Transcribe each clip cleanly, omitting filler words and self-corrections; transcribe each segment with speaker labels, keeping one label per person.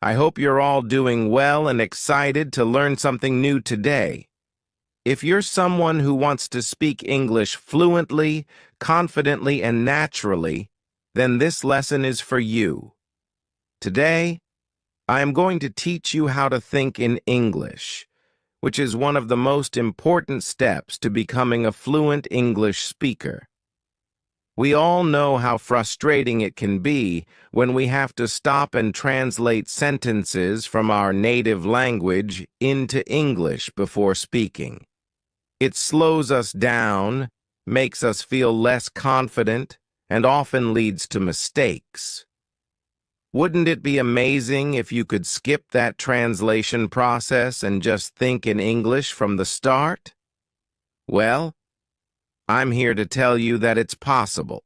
Speaker 1: I hope you're all doing well and excited to learn something new today. If you're someone who wants to speak English fluently, confidently, and naturally, then this lesson is for you. Today, I am going to teach you how to think in English, which is one of the most important steps to becoming a fluent English speaker. We all know how frustrating it can be when we have to stop and translate sentences from our native language into English before speaking. It slows us down, makes us feel less confident, and often leads to mistakes. Wouldn't it be amazing if you could skip that translation process and just think in English from the start? Well, I'm here to tell you that it's possible.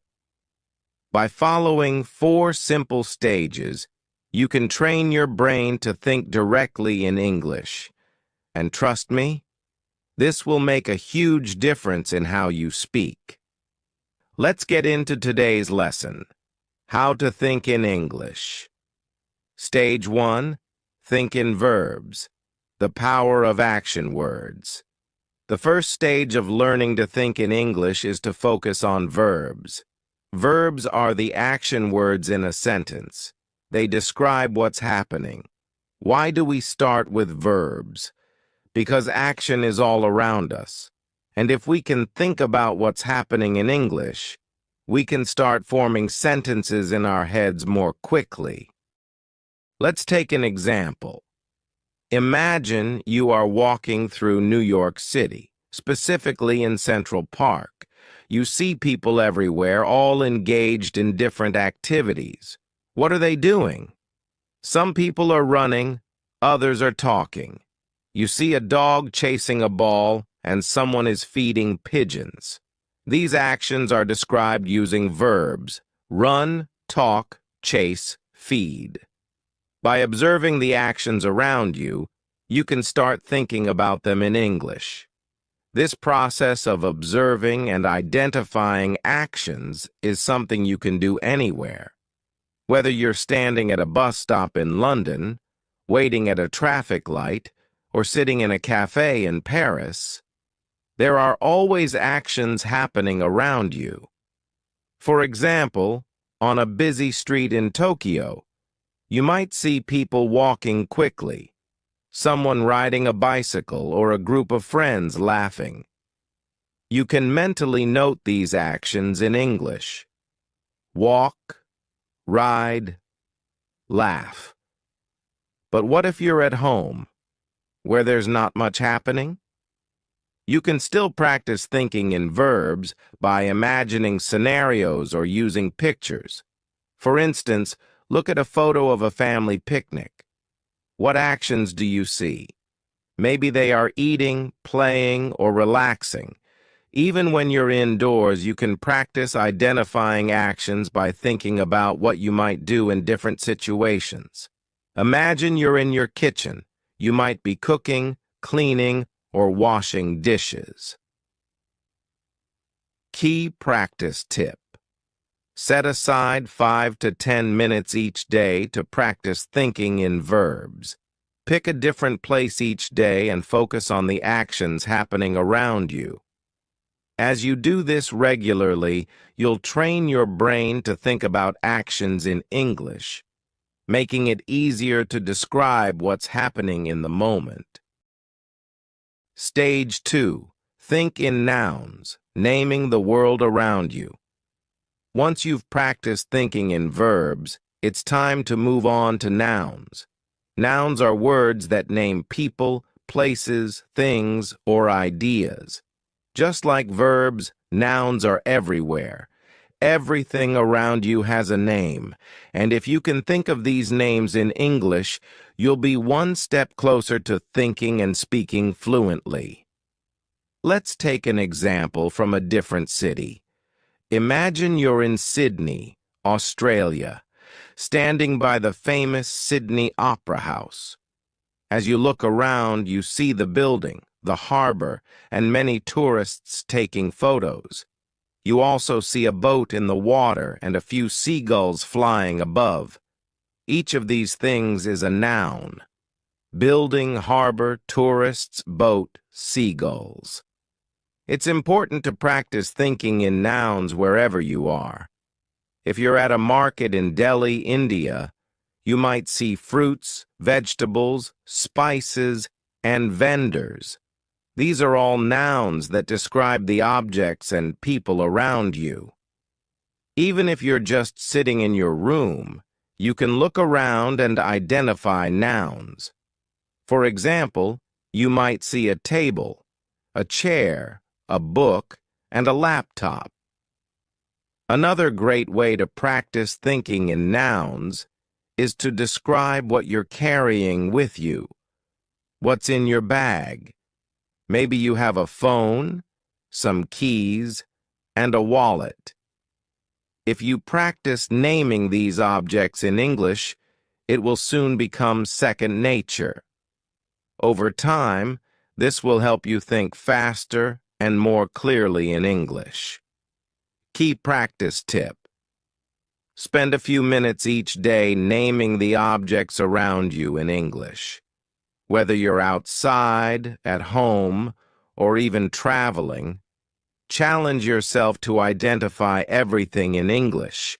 Speaker 1: By following 4 simple stages, you can train your brain to think directly in English. And trust me, this will make a huge difference in how you speak. Let's get into today's lesson. How to think in English. Stage 1, think in verbs. The power of action words. The first stage of learning to think in English is to focus on verbs. Verbs are the action words in a sentence. They describe what's happening. Why do we start with verbs? Because action is all around us. And if we can think about what's happening in English, we can start forming sentences in our heads more quickly. Let's take an example. Imagine you are walking through New York City, specifically in Central Park. You see people everywhere, all engaged in different activities. What are they doing? Some people are running, others are talking. You see a dog chasing a ball, and someone is feeding pigeons. These actions are described using verbs: run, talk, chase, feed. By observing the actions around you, you can start thinking about them in English. This process of observing and identifying actions is something you can do anywhere. Whether you're standing at a bus stop in London, waiting at a traffic light, or sitting in a cafe in Paris, there are always actions happening around you. For example, on a busy street in Tokyo, you might see people walking quickly, someone riding a bicycle, or a group of friends laughing. You can mentally note these actions in English. Walk, ride, laugh. But what if you're at home, where there's not much happening? You can still practice thinking in verbs by imagining scenarios or using pictures. For instance, look at a photo of a family picnic. What actions do you see? Maybe they are eating, playing, or relaxing. Even when you're indoors, you can practice identifying actions by thinking about what you might do in different situations. Imagine you're in your kitchen. You might be cooking, cleaning, or washing dishes. Key practice tip. Set aside 5 to 10 minutes each day to practice thinking in verbs. Pick a different place each day and focus on the actions happening around you. As you do this regularly, you'll train your brain to think about actions in English, making it easier to describe what's happening in the moment. Stage 2. Think in nouns, naming the world around you. Once you've practiced thinking in verbs, it's time to move on to nouns. Nouns are words that name people, places, things, or ideas. Just like verbs, nouns are everywhere. Everything around you has a name, and if you can think of these names in English, you'll be one step closer to thinking and speaking fluently. Let's take an example from a different city. Imagine you're in Sydney, Australia, standing by the famous Sydney Opera House. As you look around, you see the building, the harbor, and many tourists taking photos. You also see a boat in the water and a few seagulls flying above. Each of these things is a noun. Building, harbor, tourists, boat, seagulls. It's important to practice thinking in nouns wherever you are. If you're at a market in Delhi, India, you might see fruits, vegetables, spices, and vendors. These are all nouns that describe the objects and people around you. Even if you're just sitting in your room, you can look around and identify nouns. For example, you might see a table, a chair, a book, and a laptop. Another great way to practice thinking in nouns is to describe what you're carrying with you. What's in your bag? Maybe you have a phone, some keys, and a wallet. If you practice naming these objects in English, it will soon become second nature. Over time, this will help you think faster and more clearly in English. Key practice tip. Spend a few minutes each day naming the objects around you in English. Whether you're outside, at home, or even traveling, challenge yourself to identify everything in English.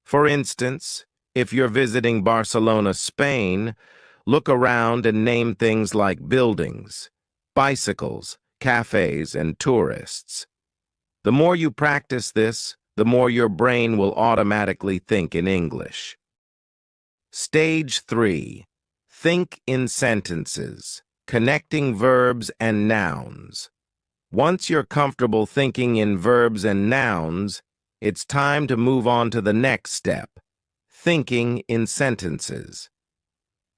Speaker 1: For instance, if you're visiting Barcelona, Spain, look around and name things like buildings, bicycles, cafes, and tourists. The more you practice this, the more your brain will automatically think in English. Stage 3. Think in sentences, connecting verbs and nouns. Once you're comfortable thinking in verbs and nouns, it's time to move on to the next step, thinking in sentences.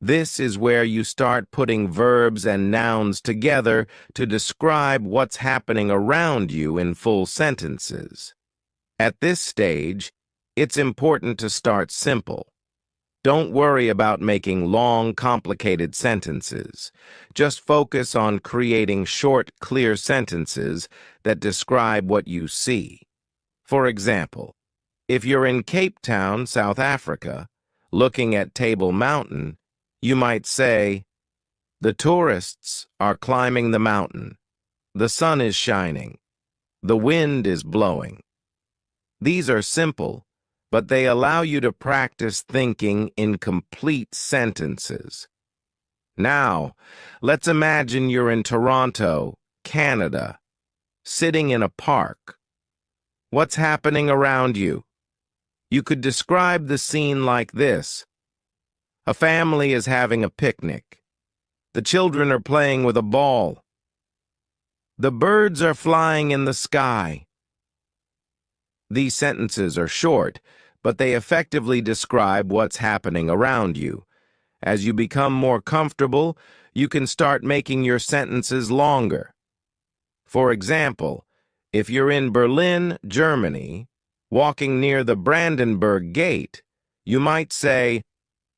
Speaker 1: This is where you start putting verbs and nouns together to describe what's happening around you in full sentences. At this stage, it's important to start simple. Don't worry about making long, complicated sentences. Just focus on creating short, clear sentences that describe what you see. For example, if you're in Cape Town, South Africa, looking at Table Mountain, you might say, "The tourists are climbing the mountain. The sun is shining. The wind is blowing." These are simple, but they allow you to practice thinking in complete sentences. Now, let's imagine you're in Toronto, Canada, sitting in a park. What's happening around you? You could describe the scene like this. A family is having a picnic. The children are playing with a ball. The birds are flying in the sky. These sentences are short, but they effectively describe what's happening around you. As you become more comfortable, you can start making your sentences longer. For example, if you're in Berlin, Germany, walking near the Brandenburg Gate, you might say,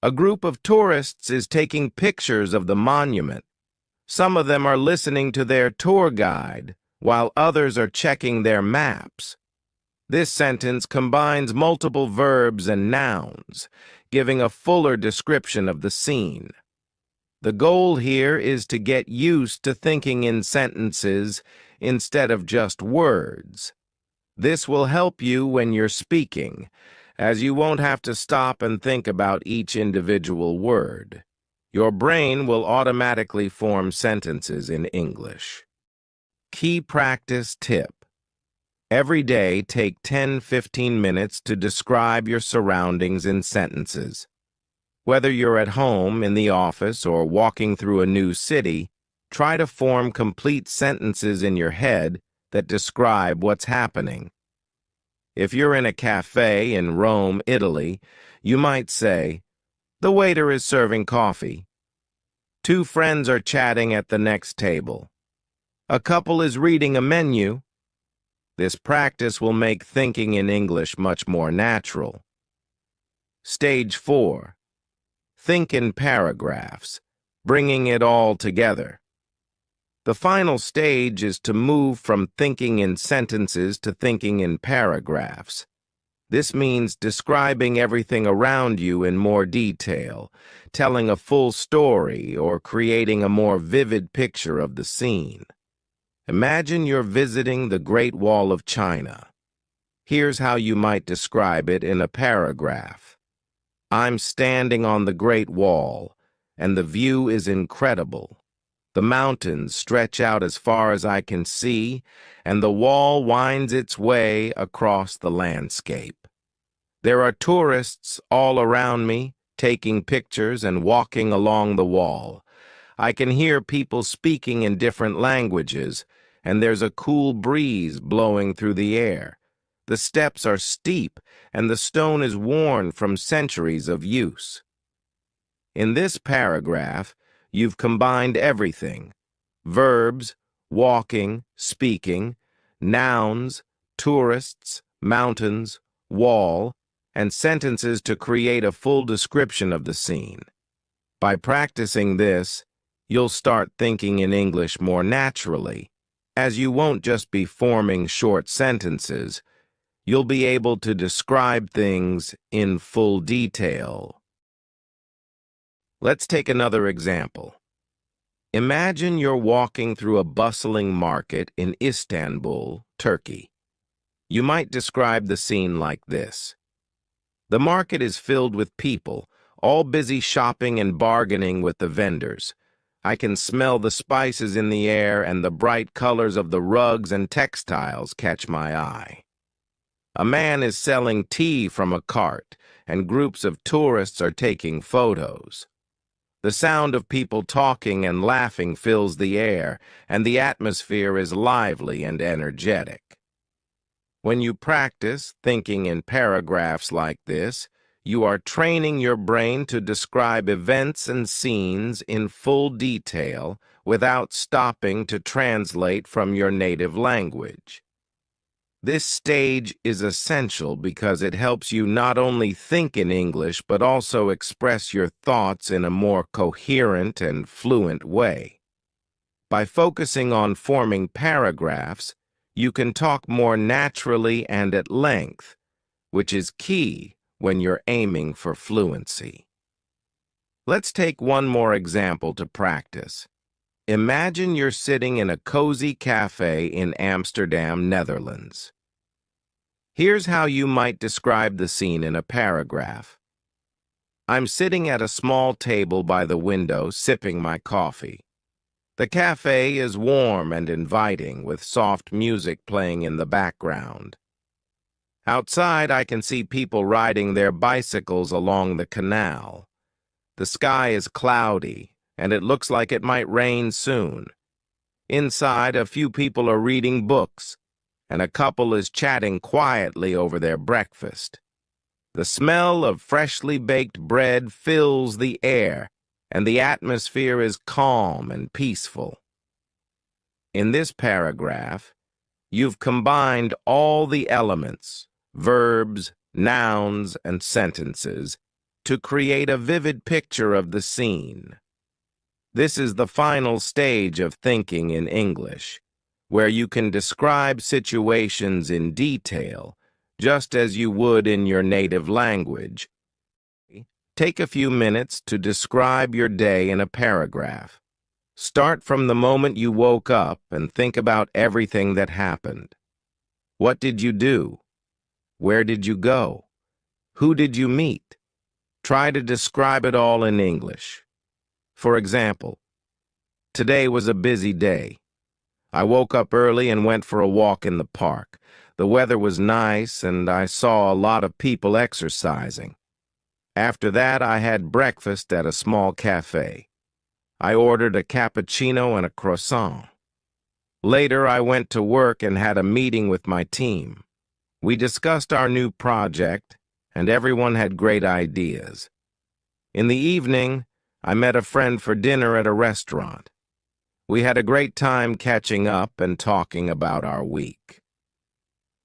Speaker 1: "A group of tourists is taking pictures of the monument. Some of them are listening to their tour guide, while others are checking their maps." This sentence combines multiple verbs and nouns, giving a fuller description of the scene. The goal here is to get used to thinking in sentences instead of just words. This will help you when you're speaking, as you won't have to stop and think about each individual word. Your brain will automatically form sentences in English. Key practice tip. Every day, take 10-15 minutes to describe your surroundings in sentences. Whether you're at home, in the office, or walking through a new city, try to form complete sentences in your head that describe what's happening. If you're in a cafe in Rome, Italy, you might say, "The waiter is serving coffee. Two friends are chatting at the next table. A couple is reading a menu." This practice will make thinking in English much more natural. Stage 4. Think in paragraphs, bringing it all together. The final stage is to move from thinking in sentences to thinking in paragraphs. This means describing everything around you in more detail, telling a full story, or creating a more vivid picture of the scene. Imagine you're visiting the Great Wall of China. Here's how you might describe it in a paragraph. I'm standing on the Great Wall, and the view is incredible. The mountains stretch out as far as I can see, and the wall winds its way across the landscape. There are tourists all around me, taking pictures and walking along the wall. I can hear people speaking in different languages, and there's a cool breeze blowing through the air. The steps are steep, and the stone is worn from centuries of use. In this paragraph, you've combined everything: verbs, walking, speaking, nouns, tourists, mountains, wall, and sentences to create a full description of the scene. By practicing this, you'll start thinking in English more naturally, as you won't just be forming short sentences. You'll be able to describe things in full detail. Let's take another example. Imagine you're walking through a bustling market in Istanbul, Turkey. You might describe the scene like this. The market is filled with people, all busy shopping and bargaining with the vendors. I can smell the spices in the air, and the bright colors of the rugs and textiles catch my eye. A man is selling tea from a cart, and groups of tourists are taking photos. The sound of people talking and laughing fills the air, and the atmosphere is lively and energetic. When you practice thinking in paragraphs like this, you are training your brain to describe events and scenes in full detail without stopping to translate from your native language. This stage is essential because it helps you not only think in English but also express your thoughts in a more coherent and fluent way. By focusing on forming paragraphs, you can talk more naturally and at length, which is key when you're aiming for fluency. Let's take one more example to practice. Imagine you're sitting in a cozy cafe in Amsterdam, Netherlands. Here's how you might describe the scene in a paragraph. I'm sitting at a small table by the window, sipping my coffee. The cafe is warm and inviting, with soft music playing in the background. Outside, I can see people riding their bicycles along the canal. The sky is cloudy, and it looks like it might rain soon. Inside, a few people are reading books, and a couple is chatting quietly over their breakfast. The smell of freshly baked bread fills the air, and the atmosphere is calm and peaceful. In this paragraph, you've combined all the elements, verbs, nouns, and sentences, to create a vivid picture of the scene. This is the final stage of thinking in English, where you can describe situations in detail, just as you would in your native language. Take a few minutes to describe your day in a paragraph. Start from the moment you woke up and think about everything that happened. What did you do? Where did you go? Who did you meet? Try to describe it all in English. For example, today was a busy day. I woke up early and went for a walk in the park. The weather was nice, and I saw a lot of people exercising. After that, I had breakfast at a small cafe. I ordered a cappuccino and a croissant. Later, I went to work and had a meeting with my team. We discussed our new project, and everyone had great ideas. In the evening, I met a friend for dinner at a restaurant. We had a great time catching up and talking about our week.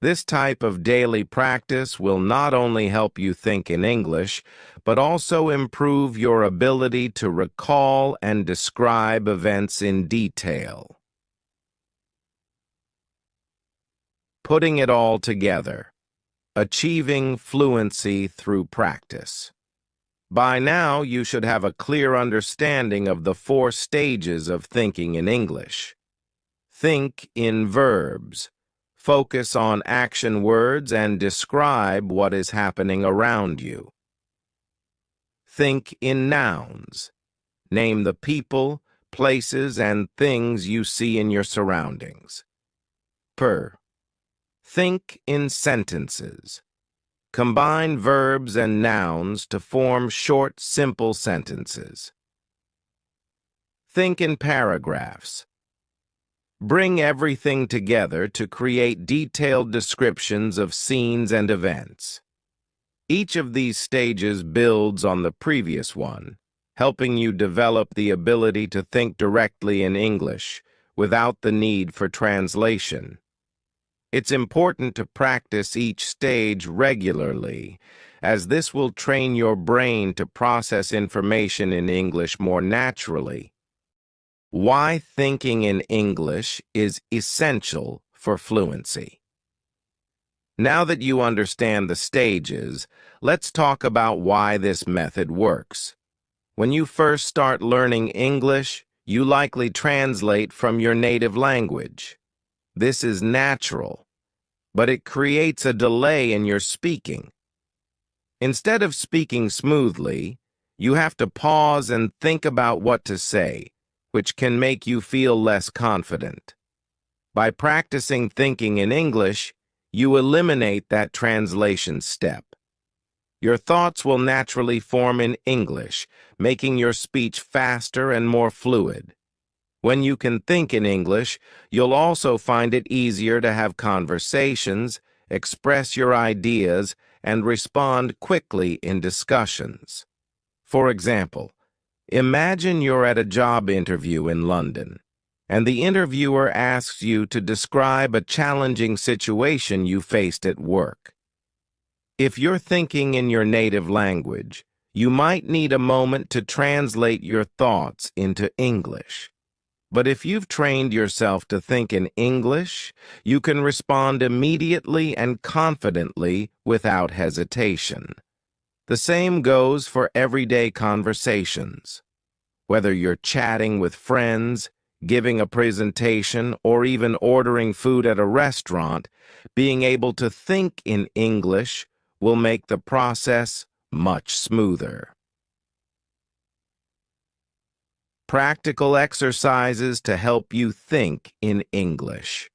Speaker 1: This type of daily practice will not only help you think in English, but also improve your ability to recall and describe events in detail. Putting it all together. Achieving fluency through practice. By now, you should have a clear understanding of the 4 stages of thinking in English. Think in verbs. Focus on action words and describe what is happening around you. Think in nouns. Name the people, places, and things you see in your surroundings. Think in sentences. Combine verbs and nouns to form short, simple sentences. Think in paragraphs. Bring everything together to create detailed descriptions of scenes and events. Each of these stages builds on the previous one, helping you develop the ability to think directly in English without the need for translation. It's important to practice each stage regularly, as this will train your brain to process information in English more naturally. Why thinking in English is essential for fluency. Now that you understand the stages, let's talk about why this method works. When you first start learning English, you likely translate from your native language. This is natural, but it creates a delay in your speaking. Instead of speaking smoothly, you have to pause and think about what to say, which can make you feel less confident. By practicing thinking in English, you eliminate that translation step. Your thoughts will naturally form in English, making your speech faster and more fluid. When you can think in English, you'll also find it easier to have conversations, express your ideas, and respond quickly in discussions. For example, imagine you're at a job interview in London, and the interviewer asks you to describe a challenging situation you faced at work. If you're thinking in your native language, you might need a moment to translate your thoughts into English. But if you've trained yourself to think in English, you can respond immediately and confidently without hesitation. The same goes for everyday conversations. Whether you're chatting with friends, giving a presentation, or even ordering food at a restaurant, being able to think in English will make the process much smoother. Practical exercises to help you think in English.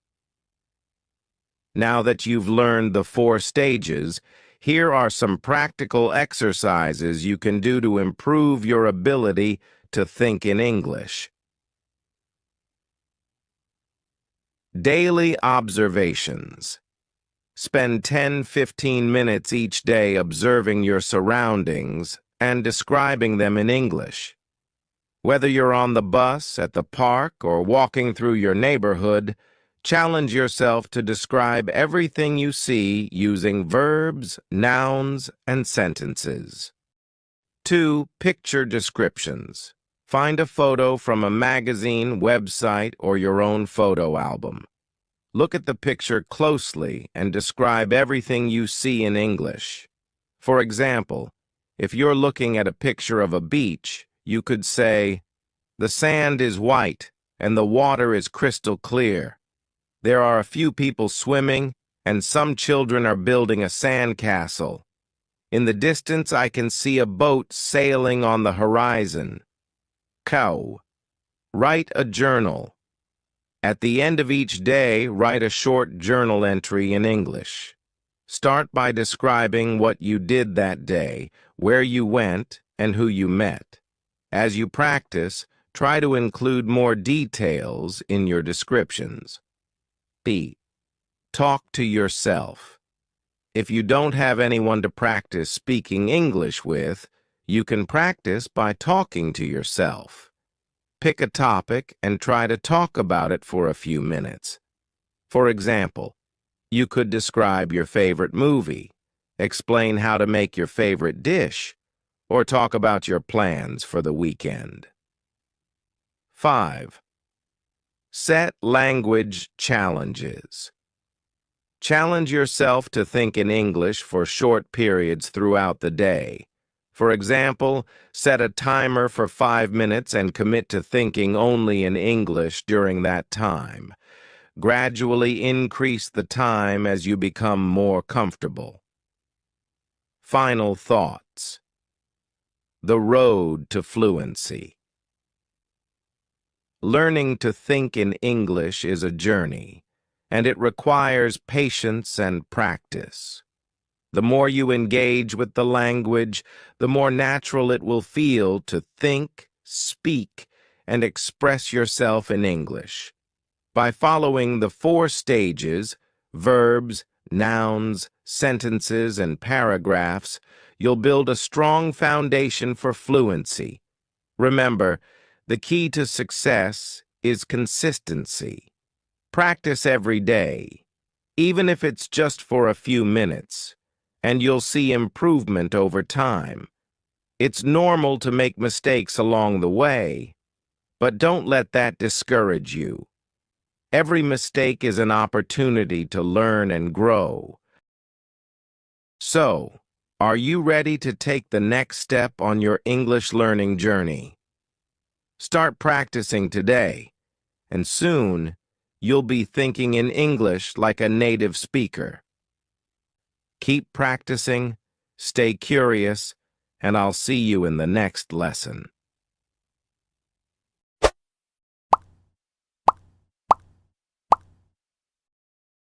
Speaker 1: Now that you've learned the 4 stages, here are some practical exercises you can do to improve your ability to think in English. Daily observations. Spend 10-15 minutes each day observing your surroundings and describing them in English. Whether you're on the bus, at the park, or walking through your neighborhood, challenge yourself to describe everything you see using verbs, nouns, and sentences. 2. Picture descriptions. Find a photo from a magazine, website, or your own photo album. Look at the picture closely and describe everything you see in English. For example, if you're looking at a picture of a beach, you could say, "The sand is white and the water is crystal clear. There are a few people swimming and some children are building a sandcastle. In the distance, I can see a boat sailing on the horizon." Cow. Write a journal. At the end of each day, write a short journal entry in English. Start by describing what you did that day, where you went, and who you met. As you practice, try to include more details in your descriptions. B. Talk to yourself. If you don't have anyone to practice speaking English with, you can practice by talking to yourself. Pick a topic and try to talk about it for a few minutes. For example, you could describe your favorite movie, explain how to make your favorite dish, or talk about your plans for the weekend. 5. Set language challenges. Challenge yourself to think in English for short periods throughout the day. For example, set a timer for 5 minutes and commit to thinking only in English during that time. Gradually increase the time as you become more comfortable. Final thoughts. The road to fluency. Learning to think in English is a journey, and it requires patience and practice. The more you engage with the language, the more natural it will feel to think, speak, and express yourself in English. By following the 4 stages, verbs, nouns, sentences, and paragraphs, you'll build a strong foundation for fluency. Remember, the key to success is consistency. Practice every day, even if it's just for a few minutes, and you'll see improvement over time. It's normal to make mistakes along the way, but don't let that discourage you. Every mistake is an opportunity to learn and grow. So, are you ready to take the next step on your English learning journey? Start practicing today, and soon you'll be thinking in English like a native speaker. Keep practicing, stay curious, and I'll see you in the next lesson.